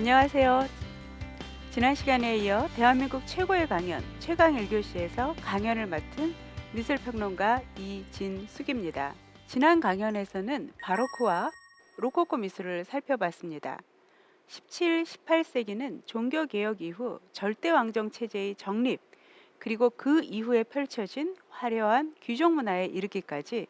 안녕하세요. 지난 시간에 이어 대한민국 최고의 강연 최강 1교시에서 강연을 맡은 미술평론가 이진숙입니다. 지난 강연에서는 바로크와 로코코 미술을 살펴봤습니다. 17, 18세기는 종교개혁 이후 절대왕정 체제의 정립, 그리고 그 이후에 펼쳐진 화려한 귀족 문화에 이르기까지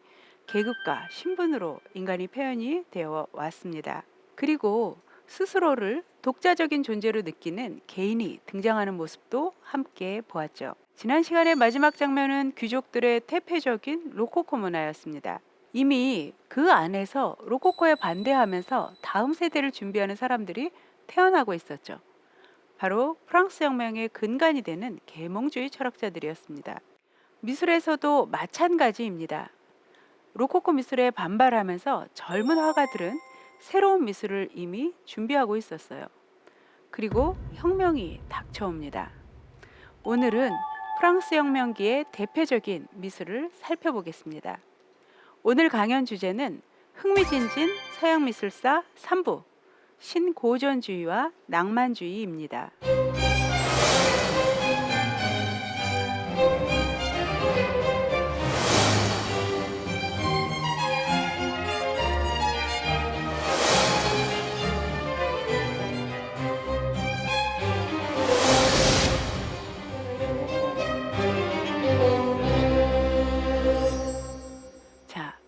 계급과 신분으로 인간이 표현이 되어 왔습니다. 그리고 스스로를 독자적인 존재로 느끼는 개인이 등장하는 모습도 함께 보았죠. 지난 시간의 마지막 장면은 귀족들의 태폐적인 로코코 문화였습니다. 이미 그 안에서 로코코에 반대하면서 다음 세대를 준비하는 사람들이 태어나고 있었죠. 바로 프랑스 혁명의 근간이 되는 계몽주의 철학자들이었습니다. 미술에서도 마찬가지입니다. 로코코 미술에 반발하면서 젊은 화가들은 새로운 미술을 이미 준비하고 있었어요. 그리고 혁명이 닥쳐옵니다. 오늘은 프랑스 혁명기의 대표적인 미술을 살펴보겠습니다. 오늘 강연 주제는 흥미진진 서양미술사 3부 신고전주의와 낭만주의입니다.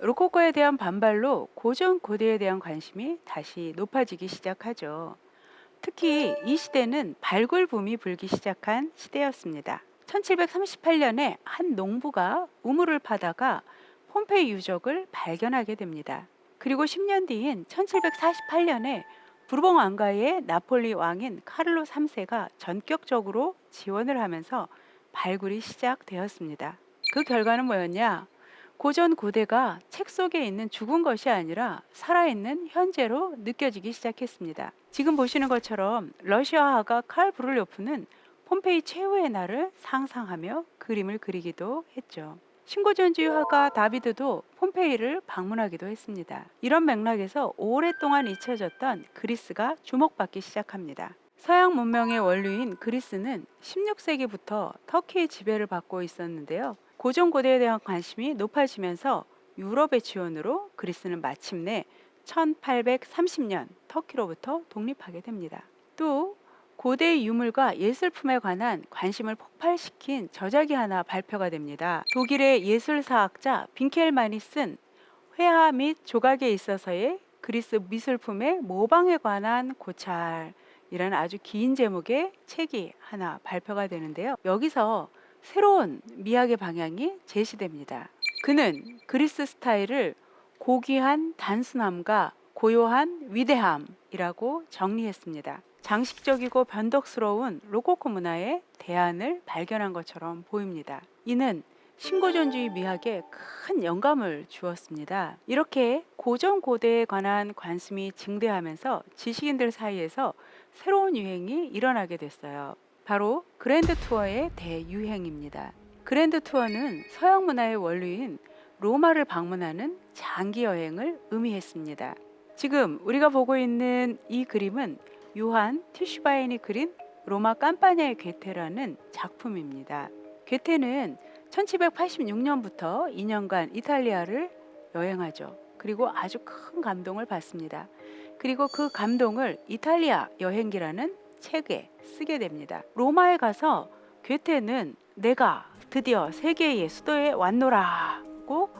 로코코에 대한 반발로 고전 고대에 대한 관심이 다시 높아지기 시작하죠. 특히 이 시대는 발굴 붐이 불기 시작한 시대였습니다. 1738년에 한 농부가 우물을 파다가 폼페이 유적을 발견하게 됩니다. 그리고 10년 뒤인 1748년에 부르봉 왕가의 나폴리 왕인 카를로 3세가 전격적으로 지원을 하면서 발굴이 시작되었습니다. 그 결과는 뭐였냐? 고전 고대가 책 속에 있는 죽은 것이 아니라 살아있는 현재로 느껴지기 시작했습니다. 지금 보시는 것처럼 러시아 화가 칼 브룰요프는 폼페이 최후의 날을 상상하며 그림을 그리기도 했죠. 신고전주의 화가 다비드도 폼페이를 방문하기도 했습니다. 이런 맥락에서 오랫동안 잊혀졌던 그리스가 주목받기 시작합니다. 서양 문명의 원류인 그리스는 16세기부터 터키의 지배를 받고 있었는데요. 고전 고대에 대한 관심이 높아지면서 유럽의 지원으로 그리스는 마침내 1830년 터키로부터 독립하게 됩니다. 또 고대의 유물과 예술품에 관한 관심을 폭발시킨 저작이 하나 발표가 됩니다. 독일의 예술사학자 빈켈만이 쓴 회화 및 조각에 있어서의 그리스 미술품의 모방에 관한 고찰이라는 아주 긴 제목의 책이 하나 발표가 되는데요. 여기서 새로운 미학의 방향이 제시됩니다. 그는 그리스 스타일을 고귀한 단순함과 고요한 위대함이라고 정리했습니다. 장식적이고 변덕스러운 로코코 문화의 대안을 발견한 것처럼 보입니다. 이는 신고전주의 미학에 큰 영감을 주었습니다. 이렇게 고전 고대에 관한 관심이 증대하면서 지식인들 사이에서 새로운 유행이 일어나게 됐어요. 바로 그랜드 투어의 대유행입니다. 그랜드 투어는 서양 문화의 원류인 로마를 방문하는 장기 여행을 의미했습니다. 지금 우리가 보고 있는 이 그림은 요한 티슈바인이 그린 로마 깜파니아의 괴테라는 작품입니다. 괴테는 1786년부터 2년간 이탈리아를 여행하죠. 그리고 아주 큰 감동을 받습니다. 그리고 그 감동을 이탈리아 여행기라는 책에 쓰게 됩니다. 로마에 가서 괴테는 내가 드디어 세계의 수도에 왔노라고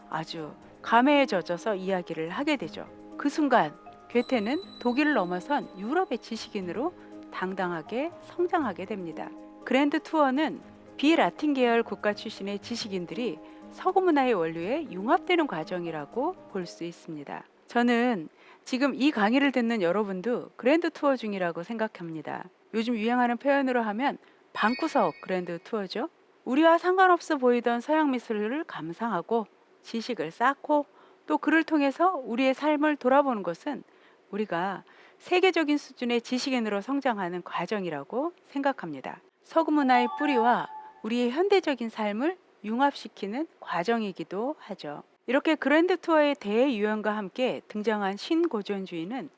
아주 감회에 젖어서 이야기를 하게 되죠. 그 순간 괴테는 독일을 넘어선 유럽의 지식인으로 당당하게 성장하게 됩니다. 그랜드 투어는 비라틴 계열 국가 출신의 지식인들이 서구 문화의 원류에 융합되는 과정이라고 볼 수 있습니다. 저는 지금 이 강의를 듣는 여러분도 그랜드 투어 중이라고 생각합니다. 요즘 유행하는 표현으로 하면 방구석 그랜드 투어죠. 우리와 상관없어 보이던 서양 미술을 감상하고 지식을 쌓고 또 그를 통해서 우리의 삶을 돌아보는 것은 우리가 세계적인 수준의 지식인으로 성장하는 과정이라고 생각합니다. 서구 문화의 뿌리와 우리의 현대적인 삶을 융합시키는 과정이기도 하죠. 이렇게 그랜드 투어의 대유행과 함께 등장한 신고전주의는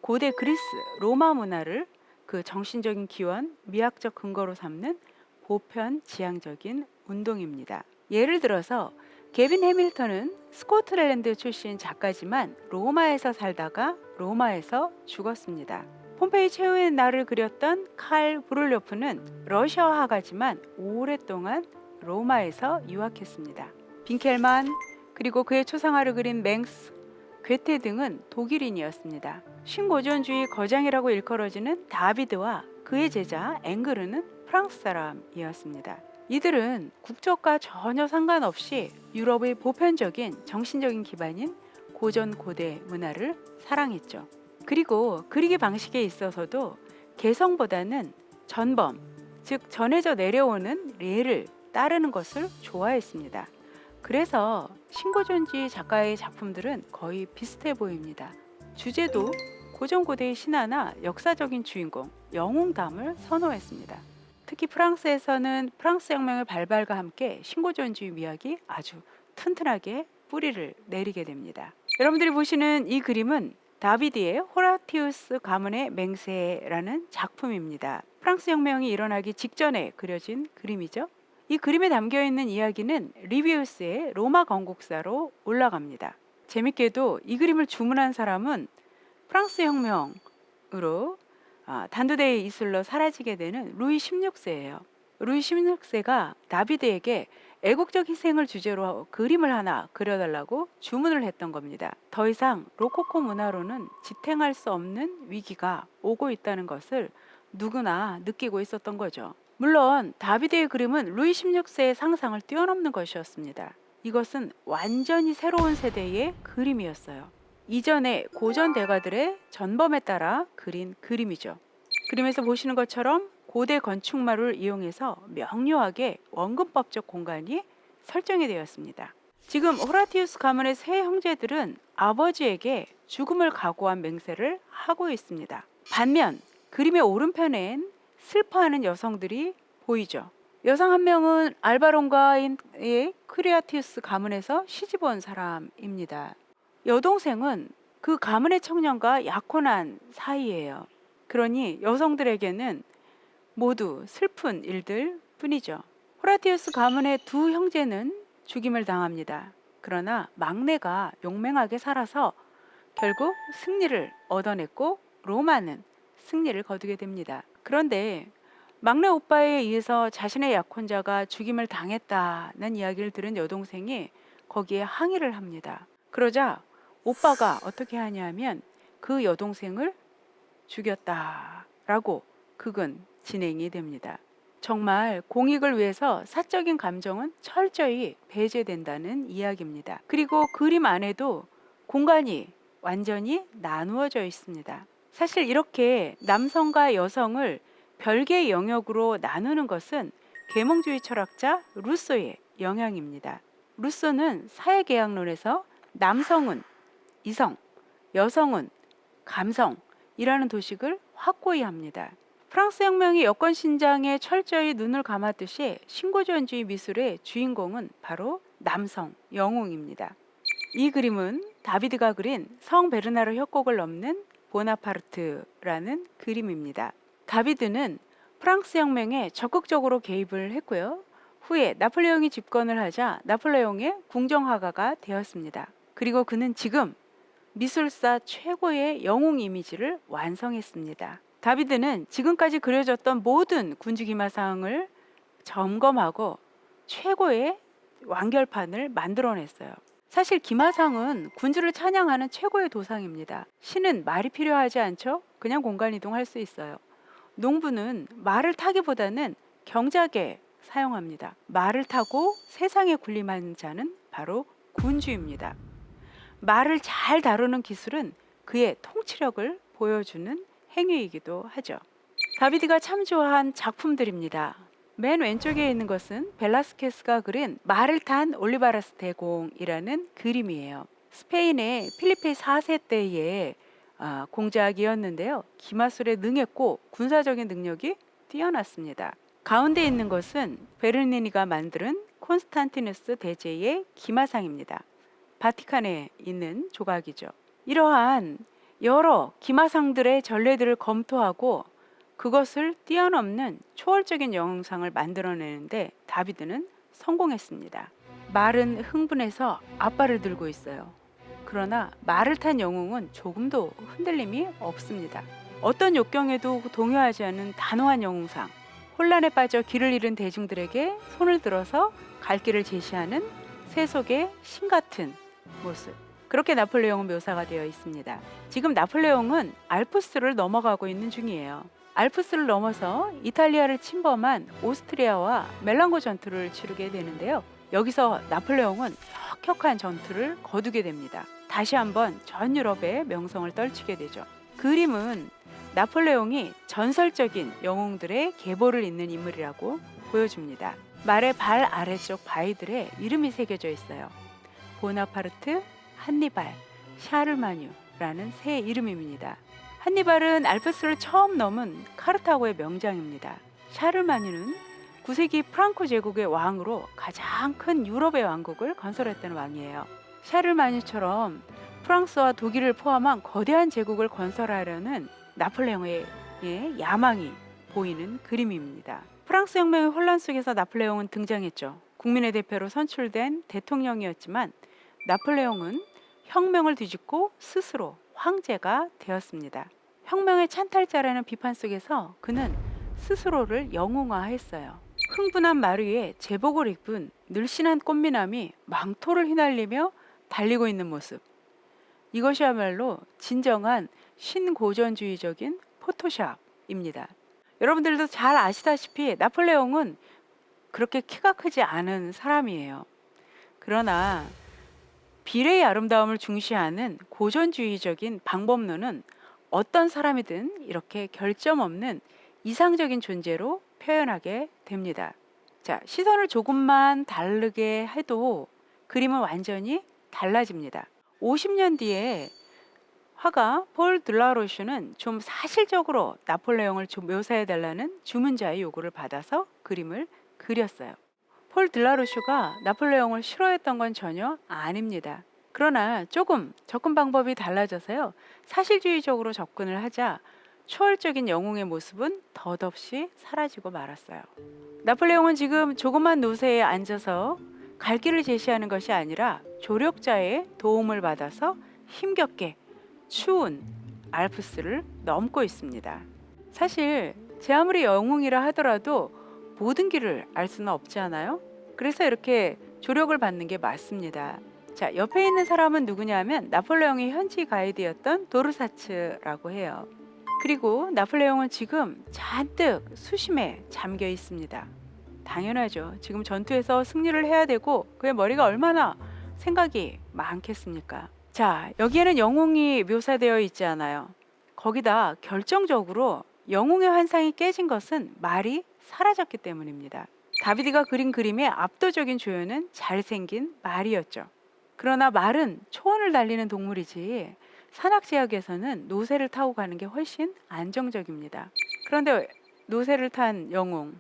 고대 그리스, 로마 문화를 그 정신적인 기원, 미학적 근거로 삼는 보편지향적인 운동입니다. 예를 들어서 게빈 해밀턴은 스코틀랜드 출신 작가지만 로마에서 살다가 로마에서 죽었습니다. 폼페이 최후의 날을 그렸던 칼 브롤리오프는 러시아 화가지만 오랫동안 로마에서 유학했습니다. 빈켈만, 그리고 그의 초상화를 그린 맹스, 괴테 등은 독일인이었습니다. 신고전주의 거장이라고 일컬어지는 다비드와 그의 제자 앵그르는 프랑스 사람이었습니다. 이들은 국적과 전혀 상관없이 유럽의 보편적인 정신적인 기반인 고전 고대 문화를 사랑했죠. 그리고 그리기 방식에 있어서도 개성보다는 전범, 즉 전해져 내려오는 예를 따르는 것을 좋아했습니다. 그래서 신고전주의 작가의 작품들은 거의 비슷해 보입니다. 주제도 고전고대의 신화나 역사적인 주인공, 영웅담을 선호했습니다. 특히 프랑스에서는 프랑스 혁명의 발발과 함께 신고전주의 미학이 아주 튼튼하게 뿌리를 내리게 됩니다. 여러분들이 보시는 이 그림은 다비드의 호라티우스 가문의 맹세라는 작품입니다. 프랑스 혁명이 일어나기 직전에 그려진 그림이죠. 이 그림에 담겨있는 이야기는 리비우스의 로마 건국사로 올라갑니다. 재밌게도 이 그림을 주문한 사람은 프랑스 혁명으로 단두대에 이슬러 사라지게 되는 루이 16세예요. 루이 16세가 다비드에게 애국적 희생을 주제로 그림을 하나 그려달라고 주문을 했던 겁니다. 더 이상 로코코 문화로는 지탱할 수 없는 위기가 오고 있다는 것을 누구나 느끼고 있었던 거죠. 물론 다비드의 그림은 루이 16세의 상상을 뛰어넘는 것이었습니다. 이것은 완전히 새로운 세대의 그림이었어요. 이전의 고전 대가들의 전범에 따라 그린 그림이죠. 그림에서 보시는 것처럼 고대 건축물을 이용해서 명료하게 원근법적 공간이 설정이 되었습니다. 지금 호라티우스 가문의 세 형제들은 아버지에게 죽음을 각오한 맹세를 하고 있습니다. 반면 그림의 오른편엔 슬퍼하는 여성들이 보이죠. 여성 한 명은 알바론과의 크리아티우스 가문에서 시집온 사람입니다. 여동생은 그 가문의 청년과 약혼한 사이예요. 그러니 여성들에게는 모두 슬픈 일들 뿐이죠. 호라티우스 가문의 두 형제는 죽임을 당합니다. 그러나 막내가 용맹하게 살아서 결국 승리를 얻어냈고 로마는 승리를 거두게 됩니다. 그런데 막내 오빠에 의해서 자신의 약혼자가 죽임을 당했다는 이야기를 들은 여동생이 거기에 항의를 합니다. 그러자 오빠가 어떻게 하냐면 그 여동생을 죽였다라고 극은 진행이 됩니다. 정말 공익을 위해서 사적인 감정은 철저히 배제된다는 이야기입니다. 그리고 그림 안에도 공간이 완전히 나누어져 있습니다. 사실 이렇게 남성과 여성을 별개의 영역으로 나누는 것은 계몽주의 철학자 루소의 영향입니다. 루소는 사회계약론에서 남성은 이성, 여성은 감성이라는 도식을 확고히 합니다. 프랑스 혁명이 여권 신장에 철저히 눈을 감았듯이 신고전주의 미술의 주인공은 바로 남성, 영웅입니다. 이 그림은 다비드가 그린 성 베르나르 협곡을 넘는 보나파르트라는 그림입니다. 다비드는 프랑스 혁명에 적극적으로 개입을 했고요. 후에 나폴레옹이 집권을 하자 나폴레옹의 궁정화가가 되었습니다. 그리고 그는 지금 미술사 최고의 영웅 이미지를 완성했습니다. 다비드는 지금까지 그려졌던 모든 군주기마상을 점검하고 최고의 완결판을 만들어냈어요. 사실 기마상은 군주를 찬양하는 최고의 도상입니다. 신은 말이 필요하지 않죠? 그냥 공간 이동할 수 있어요. 농부는 말을 타기보다는 경작에 사용합니다. 말을 타고 세상에 군림하는 자는 바로 군주입니다. 말을 잘 다루는 기술은 그의 통치력을 보여주는 행위이기도 하죠. 다비드가 참조한 작품들입니다. 맨 왼쪽에 있는 것은 벨라스케스가 그린 말을 탄 올리바라스 대공이라는 그림이에요. 스페인의 필리페 4세 때의 공작이었는데요. 기마술에 능했고 군사적인 능력이 뛰어났습니다. 가운데 있는 것은 베르니니가 만든 콘스탄티누스 대제의 기마상입니다. 바티칸에 있는 조각이죠. 이러한 여러 기마상들의 전례들을 검토하고 그것을 뛰어넘는 초월적인 영웅상을 만들어내는데 다비드는 성공했습니다. 말은 흥분해서 앞발을 들고 있어요. 그러나 말을 탄 영웅은 조금도 흔들림이 없습니다. 어떤 역경에도 동요하지 않은 단호한 영웅상, 혼란에 빠져 길을 잃은 대중들에게 손을 들어서 갈 길을 제시하는 세속의 신 같은 모습, 그렇게 나폴레옹은 묘사가 되어 있습니다. 지금 나폴레옹은 알프스를 넘어가고 있는 중이에요. 알프스를 넘어서 이탈리아를 침범한 오스트리아와 멜랑고 전투를 치르게 되는데요. 여기서 나폴레옹은 혁혁한 전투를 거두게 됩니다. 다시 한번 전 유럽의 명성을 떨치게 되죠. 그림은 나폴레옹이 전설적인 영웅들의 계보를 잇는 인물이라고 보여줍니다. 말의 발 아래쪽 바위들에 이름이 새겨져 있어요. 보나파르트, 한니발, 샤르마뉴라는 세 이름입니다. 한니발은 알프스를 처음 넘은 카르타고의 명장입니다. 샤르마뉴는 9세기 프랑코 제국의 왕으로 가장 큰 유럽의 왕국을 건설했던 왕이에요. 샤르마뉴처럼 프랑스와 독일을 포함한 거대한 제국을 건설하려는 나폴레옹의 야망이 보이는 그림입니다. 프랑스 혁명의 혼란 속에서 나폴레옹은 등장했죠. 국민의 대표로 선출된 대통령이었지만 나폴레옹은 혁명을 뒤집고 스스로 황제가 되었습니다. 혁명의 찬탈자라는 비판 속에서 그는 스스로를 영웅화했어요. 흥분한 말 위에 제복을 입은 늘씬한 꽃미남이 망토를 휘날리며 달리고 있는 모습. 이것이야말로 진정한 신고전주의적인 포토샵입니다. 여러분들도 잘 아시다시피 나폴레옹은 그렇게 키가 크지 않은 사람이에요. 그러나 비례의 아름다움을 중시하는 고전주의적인 방법론은 어떤 사람이든 이렇게 결점 없는 이상적인 존재로 표현하게 됩니다. 자, 시선을 조금만 다르게 해도 그림은 완전히 달라집니다. 50년 뒤에 화가 폴 들라로슈는 좀 사실적으로 나폴레옹을 좀 묘사해달라는 주문자의 요구를 받아서 그림을 그렸어요. 폴 들라로슈가 나폴레옹을 싫어했던 건 전혀 아닙니다. 그러나 조금 접근 방법이 달라져서요. 사실주의적으로 접근을 하자 초월적인 영웅의 모습은 덧없이 사라지고 말았어요. 나폴레옹은 지금 조그만 노새에 앉아서 갈 길을 제시하는 것이 아니라 조력자의 도움을 받아서 힘겹게 추운 알프스를 넘고 있습니다. 사실 제 아무리 영웅이라 하더라도 모든 길을 알 수는 없지 않아요? 그래서 이렇게 조력을 받는 게 맞습니다. 자, 옆에 있는 사람은 누구냐면 나폴레옹의 현지 가이드였던 도르사츠라고 해요. 그리고 나폴레옹은 지금 잔뜩 수심에 잠겨 있습니다. 당연하죠. 지금 전투에서 승리를 해야 되고 그의 머리가 얼마나 생각이 많겠습니까? 자, 여기에는 영웅이 묘사되어 있지 않아요. 거기다 결정적으로 영웅의 환상이 깨진 것은 말이 사라졌기 때문입니다. 다비드가 그린 그림의 압도적인 조연은 잘생긴 말이었죠. 그러나 말은 초원을 달리는 동물이지 산악지역에서는 노새를 타고 가는 게 훨씬 안정적입니다. 그런데 노새를 탄 영웅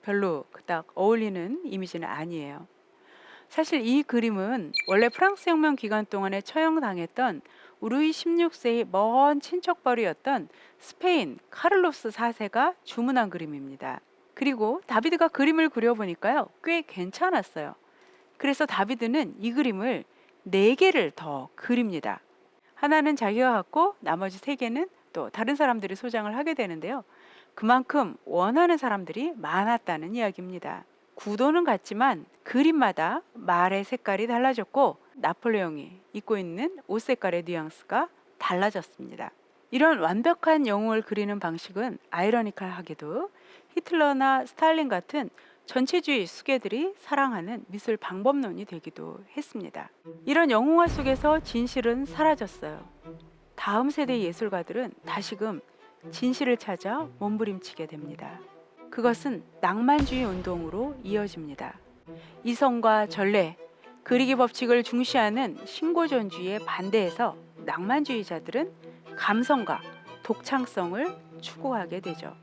별로 그닥 어울리는 이미지는 아니에요. 사실 이 그림은 원래 프랑스 혁명 기간 동안에 처형당했던 루이 16세의 먼 친척벌이었던 스페인 카를로스 4세가 주문한 그림입니다. 그리고 다비드가 그림을 그려보니까요, 꽤 괜찮았어요. 그래서 다비드는 이 그림을 4개를 더 그립니다. 하나는 자기가 갖고 나머지 3개는 또 다른 사람들이 소장을 하게 되는데요. 그만큼 원하는 사람들이 많았다는 이야기입니다. 구도는 같지만 그림마다 말의 색깔이 달라졌고 나폴레옹이 입고 있는 옷 색깔의 뉘앙스가 달라졌습니다. 이런 완벽한 영웅을 그리는 방식은 아이러니컬하게도 히틀러나 스탈린 같은 전체주의 수괴들이 사랑하는 미술 방법론이 되기도 했습니다. 이런 영웅화 속에서 진실은 사라졌어요. 다음 세대 예술가들은 다시금 진실을 찾아 몸부림치게 됩니다. 그것은 낭만주의 운동으로 이어집니다. 이성과 전례, 그리기 법칙을 중시하는 신고전주의에 반대해서 낭만주의자들은 감성과 독창성을 추구하게 되죠.